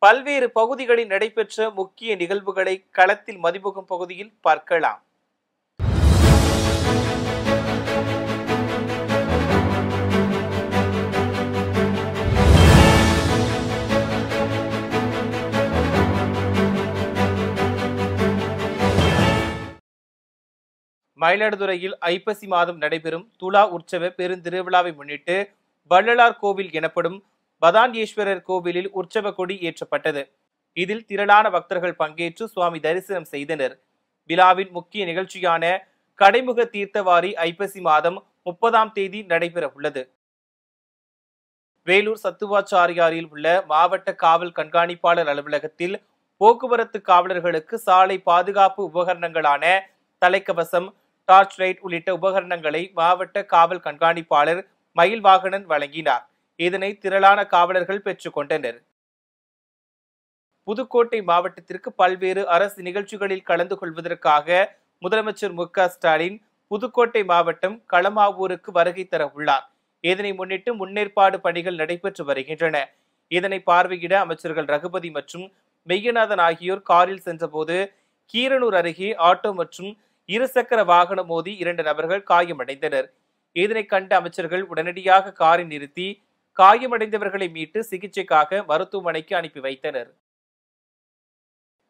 பல்வேறு பகுதிகளில் நடைபெற்ற முக்கிய நிகழ்வுகளை களத்தில் மதிமுகம் பகுதியில் பார்க்கலாம். மயிலாடுதுறையில் ஐப்பசி மாதம் நடைபெறும் துலா உற்சவ பெருந்திருவிழாவை முன்னிட்டு வள்ளலார் கோவில் எனப்படும் பதான்யேஸ்வரர் கோவிலில் உற்சவ கொடி ஏற்றப்பட்டது. இதில் திரளான பக்தர்கள் பங்கேற்று சுவாமி தரிசனம் செய்தனர். விழாவின் முக்கிய நிகழ்ச்சியான கடைமுக தீர்த்தவாரி ஐப்பசி மாதம் 30ஆம் தேதி நடைபெற உள்ளது. வேலூர் சத்துவாச்சாரியாரில் உள்ள மாவட்ட காவல் கண்காணிப்பாளர் அலுவலகத்தில் போக்குவரத்து காவலர்களுக்கு சாலை பாதுகாப்பு உபகரணங்களான தலைக்கவசம், டார்ச் லைட் உள்ளிட்ட உபகரணங்களை மாவட்ட காவல் கண்காணிப்பாளர் மயில்வாகனன் வழங்கினார். இதனை திரளான காவலர்கள் பெற்றுக் கொண்டனர். புதுக்கோட்டை மாவட்டத்திற்கு பல்வேறு அரசு நிகழ்ச்சிகளில் கலந்து கொள்வதற்காக முதலமைச்சர் மு.க.ஸ்டாலின் புதுக்கோட்டை மாவட்டம் களமாவூருக்கு வருகை தர உள்ளார். இதனை முன்னிட்டு முன்னேற்பாடு பணிகள் நடைபெற்று வருகின்றன. இதனை பார்வையிட அமைச்சர்கள் ரகுபதி மற்றும் மெய்யநாதன் ஆகியோர் காரில் சென்றபோது கீரனூர் அருகே ஆட்டோ மற்றும் இருசக்கர வாகனம் மோதி 2 நபர்கள் காயமடைந்தனர். இதனை கண்ட அமைச்சர்கள் உடனடியாக காரை நிறுத்தி காயமடைந்தவர்களை மீட்டு சிகிச்சைக்காக மருத்துவமனைக்கு அனுப்பி வைத்தனர்.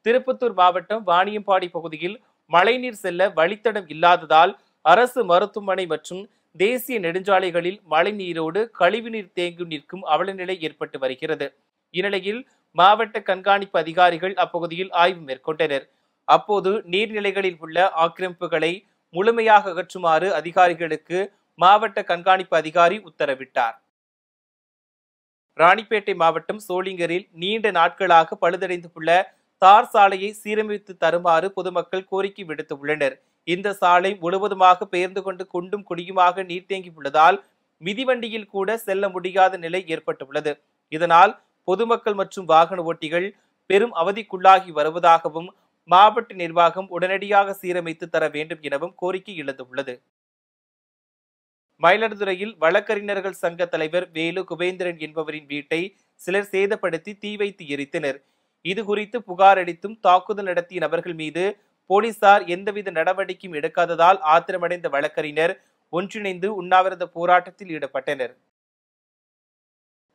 திருப்பத்தூர் மாவட்டம் வாணியம்பாடி பகுதியில் மழைநீர் செல்ல வழித்தடம் இல்லாததால் அரசு மருத்துவமனை மற்றும் தேசிய நெடுஞ்சாலைகளில் மழைநீரோடு கழிவுநீர் தேங்கி நிற்கும் அவலநிலை ஏற்பட்டு வருகிறது. இந்நிலையில் மாவட்ட கண்காணிப்பு அதிகாரிகள் அப்பகுதியில் ஆய்வு மேற்கொண்டனர். அப்போது நீர்நிலைகளில் உள்ள ஆக்கிரமிப்புகளை முழுமையாக அகற்றுமாறு அதிகாரிகளுக்கு மாவட்ட கண்காணிப்பு அதிகாரி உத்தரவிட்டார். ராணிப்பேட்டை மாவட்டம் சோளிங்கரில் நீண்ட நாட்களாக பழுதடைந்துள்ள தார் சாலையை சீரமைத்து தருமாறு பொதுமக்கள் கோரிக்கை விடுத்துள்ளனர். இந்த சாலை முழுவதுமாக பெயர்ந்து கொண்டு குண்டும் குடியுமாக நீர் தேங்கி உள்ளதால் மிதிவண்டியில் கூட செல்ல முடியாத நிலை ஏற்பட்டுள்ளது. இதனால் பொதுமக்கள் மற்றும் வாகன ஓட்டிகள் பெரும் அவதிக்குள்ளாகி வருவதாகவும் மாவட்ட நிர்வாகம் உடனடியாக சீரமைத்து தர வேண்டும் எனவும் கோரிக்கை எழுந்துள்ளது. மயிலாடுதுறையில் வழக்கறிஞர்கள் சங்க தலைவர் வேலு குபேந்திரன் என்பவரின் வீட்டை சிலர் சேதப்படுத்தி தீ வைத்து எரித்தனர். இதுகுறித்து புகார் அளித்தும் தாக்குதல் நடத்திய நபர்கள் மீது போலீசார் எந்தவித நடவடிக்கையும் எடுக்காததால் ஆத்திரமடைந்த வழக்கறிஞர் ஒன்றிணைந்து உண்ணாவிரத போராட்டத்தில் ஈடுபட்டனர்.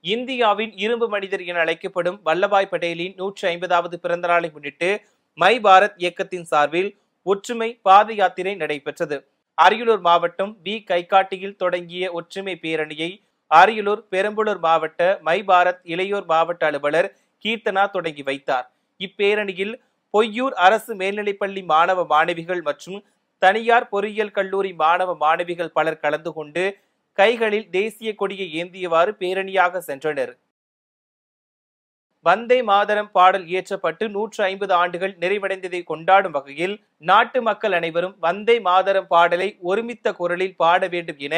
இந்தியாவின் இரும்பு மனிதர் என அழைக்கப்படும் வல்லபாய் பட்டேலின் 150வது பிறந்த நாளை முன்னிட்டு மை பாரத் இயக்கத்தின் சார்பில் ஒற்றுமை பாத யாத்திரை நடைபெற்றது. அரியலூர் மாவட்டம் வி கைகாட்டியில் தொடங்கிய ஒற்றுமை பேரணியை அரியலூர் பெரம்பலூர் மாவட்ட மை பாரத் இளையோர் மாவட்ட அலுவலர் கீர்த்தனா தொடங்கி வைத்தார். இப்பேரணியில் பொய்யூர் அரசு மேல்நிலைப்பள்ளி மாணவ மாணவிகள் மற்றும் தனியார் பொறியியல் கல்லூரி மாணவ மாணவிகள் பலர் கலந்து கொண்டு கைகளில் தேசிய கொடியை ஏந்தியவாறு பேரணியாக சென்றனர். வந்தே மாதரம் பாடல் இயற்றப்பட்டு 150 ஆண்டுகள் நிறைவடைந்ததை கொண்டாடும் வகையில் நாட்டு மக்கள் அனைவரும் வந்தே மாதரம் பாடலை ஒருமித்த குரலில் பாட வேண்டும் என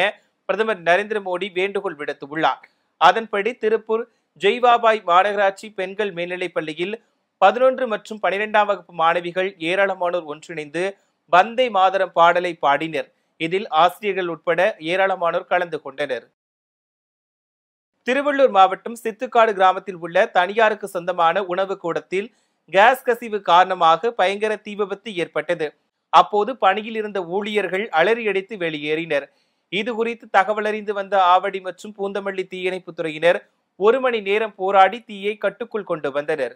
பிரதமர் நரேந்திர மோடி வேண்டுகோள் விடுத்துள்ளார். அதன்படி திருப்பூர் ஜெய்வாபாய் மாநகராட்சி பெண்கள் மேல்நிலைப் பள்ளியில் 11 மற்றும் 12ஆம் வகுப்பு மாணவிகள் ஏராளமானோர் ஒன்றிணைந்து வந்தே மாதரம் பாடலை பாடினர். இதில் ஆசிரியர்கள் உட்பட ஏராளமானோர் கலந்து கொண்டனர். திருவள்ளூர் மாவட்டம் சித்துக்காடு கிராமத்தில் உள்ள தனியாருக்கு சொந்தமான உணவு கூடத்தில் கேஸ் கசிவு காரணமாக பயங்கர தீ விபத்து ஏற்பட்டது. அப்போது பணியில் இருந்த ஊழியர்கள் அலறியடித்து வெளியேறினர். இது குறித்து தகவல் அறிந்து வந்த ஆவடி மற்றும் பூந்தமல்லி தீயணைப்பு துறையினர் 1 மணி நேரம் போராடி தீயை கட்டுக்குள் கொண்டு வந்தனர்.